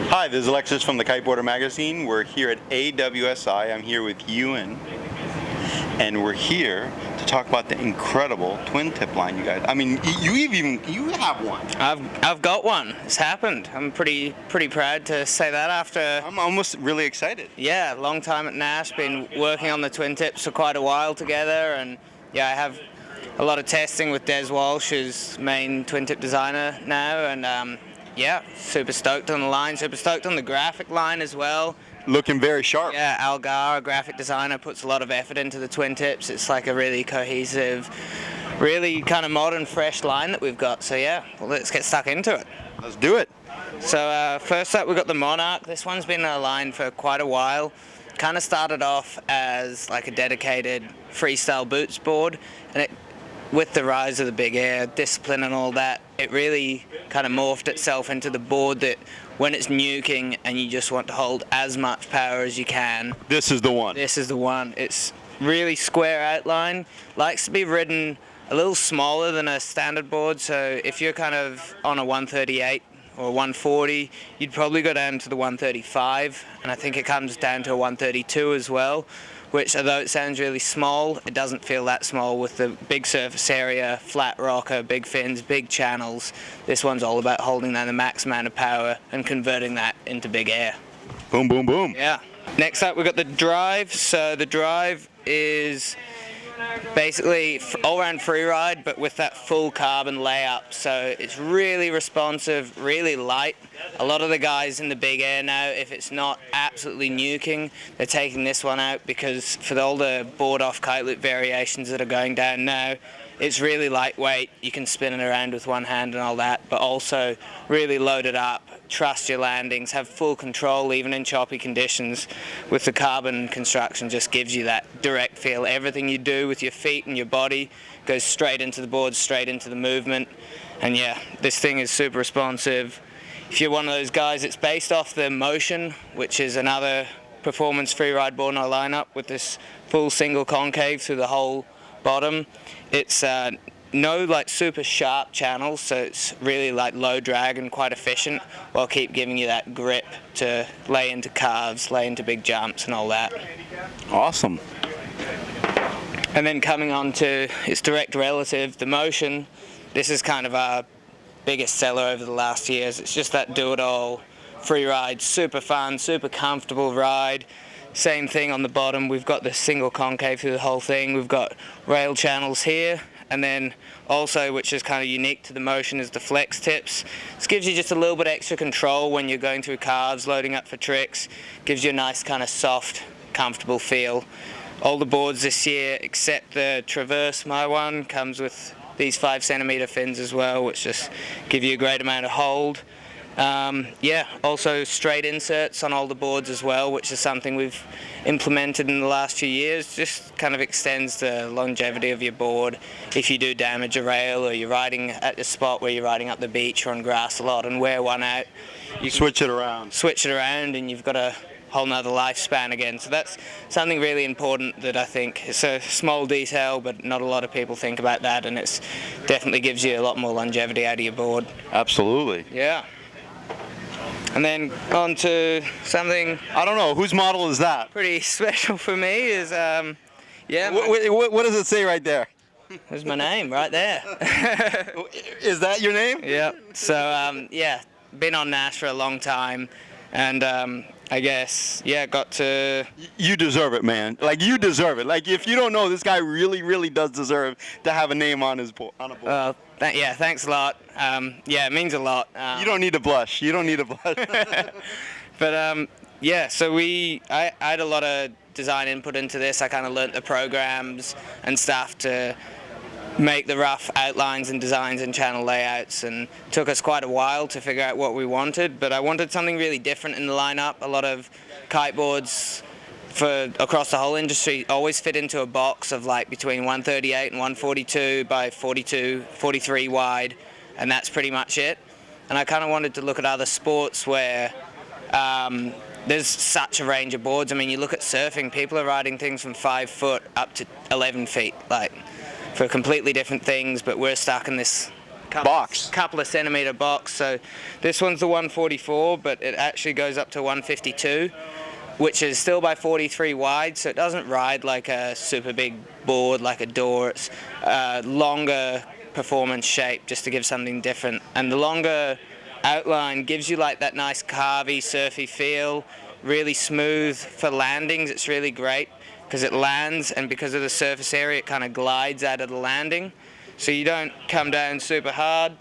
Hi, this is Alexis from the Kiteboarder Magazine. We're here at AWSI. I'm here with Ewan, and we're here to talk about the incredible twin tip line you guys. I mean, you have one. I've got one. It's happened. I'm pretty proud to say that after. I'm almost really excited. Yeah, long time at Naish. Been working on the twin tips for quite a while together, and yeah, I have a lot of testing with Des Walsh, who's main twin tip designer now, and yeah, super stoked on the line. Super stoked on the graphic line as well. Looking very sharp. Yeah, Algar, a graphic designer, puts a lot of effort into the twin tips. It's like a really cohesive, really kind of modern, fresh line that we've got. So yeah, well, let's get stuck into it. Let's do it. So first up, we've got the Monarch. This one's been in our line for quite a while. Kind of started off as like a dedicated freestyle boots board, and with the rise of the big air, discipline and all that, it really kind of morphed itself into the board that when it's nuking and you just want to hold as much power as you can. This is the one. This is the one. It's really square outline, likes to be ridden a little smaller than a standard board, so if you're kind of on a 138 or 140, you'd probably go down to the 135, and I think it comes down to a 132 as well, which, although it sounds really small, it doesn't feel that small with the big surface area, flat rocker, big fins, big channels. This one's all about holding down the max amount of power and converting that into big air. Boom, boom, boom. Yeah. Next up, we've got the drive. So the drive is basically all-round free ride, but with that full carbon layup. So it's really responsive, really light. A lot of the guys in the big air now, if it's not absolutely nuking, they're taking this one out because for all the board-off kite loop variations that are going down now, it's really lightweight. You can spin it around with one hand and all that, but also really load it up, trust your landings, have full control even in choppy conditions. With the carbon construction, just gives you that direct feel. Everything you do with your feet and your body goes straight into the board, straight into the movement. And yeah, this thing is super responsive. If you're one of those guys, it's based off the Motion, which is another performance free ride board in our lineup with this full single concave through the whole bottom. It's no like super sharp channels, so it's really like low drag and quite efficient, while keep giving you that grip to lay into carves, lay into big jumps and all that. Awesome. And then coming on to its direct relative, the Motion. This is kind of our biggest seller over the last years. It's just that do-it-all free ride, super fun, super comfortable ride. Same thing on the bottom, we've got the single concave through the whole thing. We've got rail channels here, and then also, which is kind of unique to the Motion, is the flex tips. This gives you just a little bit extra control when you're going through carves, loading up for tricks. Gives you a nice kind of soft, comfortable feel. All the boards this year, except the Traverse, my one, comes with these 5cm fins as well, which just give you a great amount of hold. Yeah, also straight inserts on all the boards as well, which is something we've implemented in the last few years. Just kind of extends the longevity of your board. If you do damage a rail, or you're riding at a spot where you're riding up the beach or on grass a lot and wear one out, you switch it around. Switch it around, and you've got a whole nother lifespan again. So that's something really important that I think it's a small detail, but not a lot of people think about that, and it's definitely gives you a lot more longevity out of your board. Absolutely. Yeah. And then on to something, I don't know, whose model is that? Pretty special for me is, yeah. What does it say right there? There's my name right there. Is that your name? Yeah. So, yeah, been on Naish for a long time, and I guess, yeah, got to... You deserve it, man. Like, you deserve it. Like, if you don't know, this guy really, really does deserve to have a name on his board. Yeah, thanks a lot. Yeah, it means a lot. You don't need to blush. You don't need to blush. But, yeah, so I had a lot of design input into this. I kind of learnt the programs and stuff to make the rough outlines and designs and channel layouts, and took us quite a while to figure out what we wanted, but I wanted something really different in the lineup. A lot of kiteboards across the whole industry always fit into a box of like between 138 and 142 by 42, 43 wide, and that's pretty much it. And I kind of wanted to look at other sports where there's such a range of boards. I mean, you look at surfing, people are riding things from 5 foot up to 11 feet, like, for completely different things, but we're stuck in this couple of centimeter box. So this one's the 144, but it actually goes up to 152, which is still by 43 wide, so it doesn't ride like a super big board like a door. It's a longer performance shape just to give something different. And the longer outline gives you like that nice carvy, surfy feel, really smooth for landings. It's really great because it lands, and because of the surface area, it kind of glides out of the landing. So you don't come down super hard.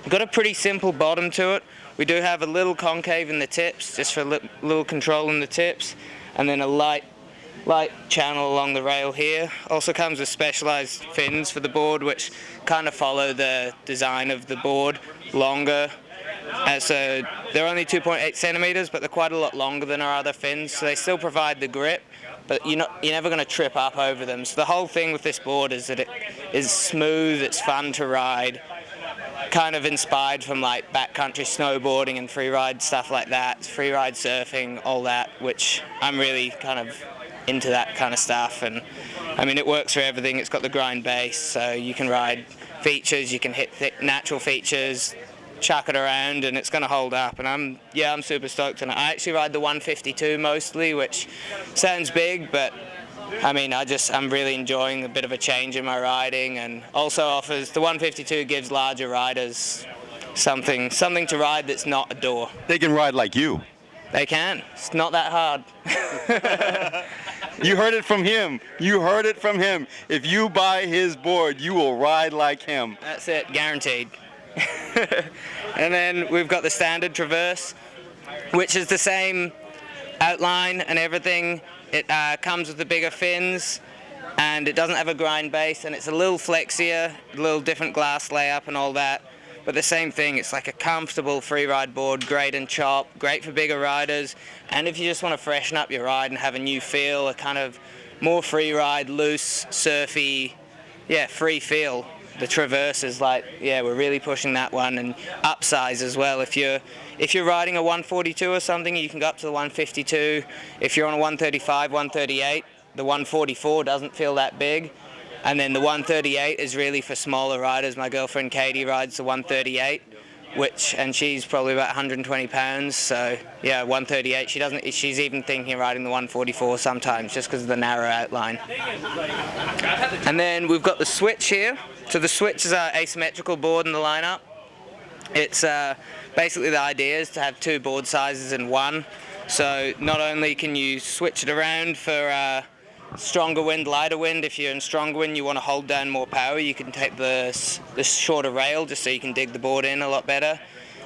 Got a pretty simple bottom to it. We do have a little concave in the tips, just for a little control in the tips, and then a light channel along the rail here. Also comes with specialized fins for the board, which kind of follow the design of the board, longer. So they're only 2.8 centimeters, but they're quite a lot longer than our other fins, so they still provide the grip, but you're never going to trip up over them. So the whole thing with this board is that it is smooth, it's fun to ride, kind of inspired from like backcountry snowboarding and freeride stuff like that, freeride surfing, all that, which I'm really kind of into that kind of stuff. And I mean, it works for everything. It's got the grind base, so you can ride features, you can hit natural features, chuck it around, and it's going to hold up. And I'm super stoked on it. I actually ride the 152 mostly, which sounds big, but I mean, I'm really enjoying a bit of a change in my riding, and also offers, the 152 gives larger riders something to ride that's not a door. They can ride like you. They can. It's not that hard. You heard it from him. You heard it from him. If you buy his board, you will ride like him. That's it, guaranteed. And then we've got the standard Traverse, which is the same outline and everything. It comes with the bigger fins, and it doesn't have a grind base, and it's a little flexier, a little different glass layup and all that. But the same thing, it's like a comfortable freeride board, great and chop, great for bigger riders. And if you just want to freshen up your ride and have a new feel, a kind of more freeride, loose, surfy, free feel, the Traverse is like, we're really pushing that one. And upsize as well. If you're riding a 142 or something, you can go up to the 152. If you're on a 135, 138, the 144 doesn't feel that big. And then the 138 is really for smaller riders. My girlfriend Katie rides the 138, and she's probably about 120 pounds. So 138. She's even thinking of riding the 144 sometimes, just because of the narrow outline. And then we've got the Switch here. So the Switch is our asymmetrical board in the lineup. It's basically, the idea is to have two board sizes in one. So not only can you switch it around for stronger wind, lighter wind. If you're in stronger wind, you want to hold down more power, you can take the shorter rail just so you can dig the board in a lot better.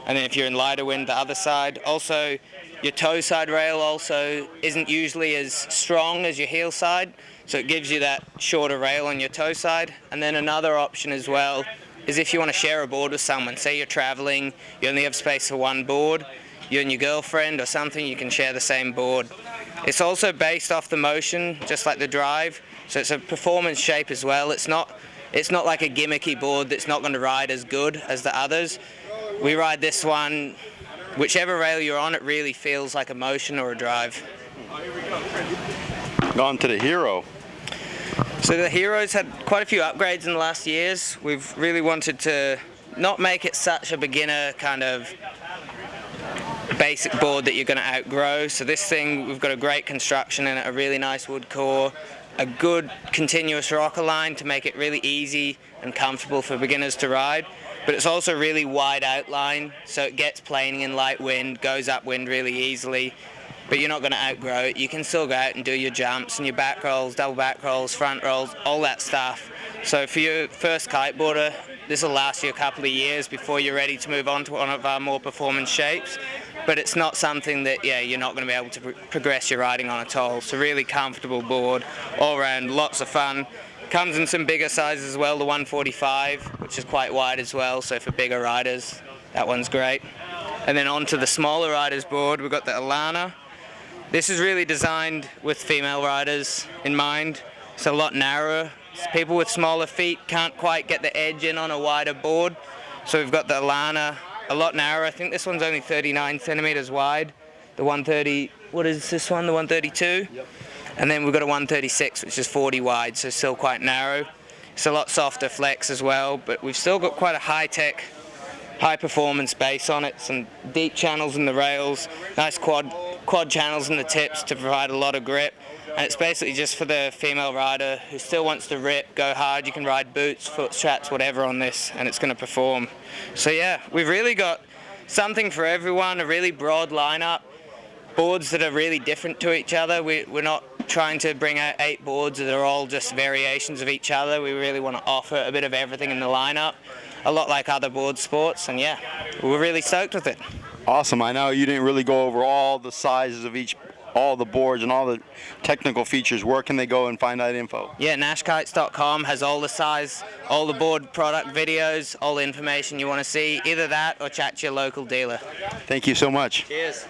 And then if you're in lighter wind, the other side. Also, your toe side rail also isn't usually as strong as your heel side, so it gives you that shorter rail on your toe side. And then another option as well is if you want to share a board with someone. Say you're traveling, you only have space for one board, you and your girlfriend or something, you can share the same board. It's also based off the motion, just like the Drive, so it's a performance shape as well. It's not like a gimmicky board that's not going to ride as good as the others. We ride this one, whichever rail you're on, it really feels like a Motion or a Drive. On to the Hero. So the Hero's had quite a few upgrades in the last years. We've really wanted to not make it such a beginner kind of basic board that you're going to outgrow. So this thing, we've got a great construction in it, a really nice wood core, a good continuous rocker line to make it really easy and comfortable for beginners to ride. But it's also a really wide outline, so it gets planing in light wind, goes upwind really easily, but you're not going to outgrow it. You can still go out and do your jumps and your back rolls, double back rolls, front rolls, all that stuff. So for your first kiteboarder, this will last you a couple of years before you're ready to move on to one of our more performance shapes. But it's not something that, you're not going to be able to progress your riding on at all. So really comfortable board, all around, lots of fun. Comes in some bigger sizes as well, the 145, which is quite wide as well, so for bigger riders, that one's great. And then onto the smaller riders board, we've got the Elana. This is really designed with female riders in mind. It's a lot narrower. People with smaller feet can't quite get the edge in on a wider board. So we've got the Elana, a lot narrower. I think this one's only 39 centimeters wide. The 130, what is this one, the 132? Yep. And then we've got a 136, which is 40 wide, so still quite narrow. It's a lot softer flex as well, but we've still got quite a high-tech, high-performance base on it. Some deep channels in the rails, nice quad channels in the tips to provide a lot of grip. And it's basically just for the female rider who still wants to rip, go hard. You can ride boots, foot straps, whatever on this, and it's going to perform. So yeah, we've really got something for everyone, a really broad lineup. Boards that are really different to each other. We're not trying to bring out 8 boards that are all just variations of each other. We really want to offer a bit of everything in the lineup, a lot like other board sports, and yeah, we're really stoked with it. Awesome. I know you didn't really go over all the sizes of all the boards and all the technical features. Where can they go and find that info? Yeah, nashkites.com has all the size, all the board product videos, all the information you want to see. Either that or chat to your local dealer. Thank you so much. Cheers.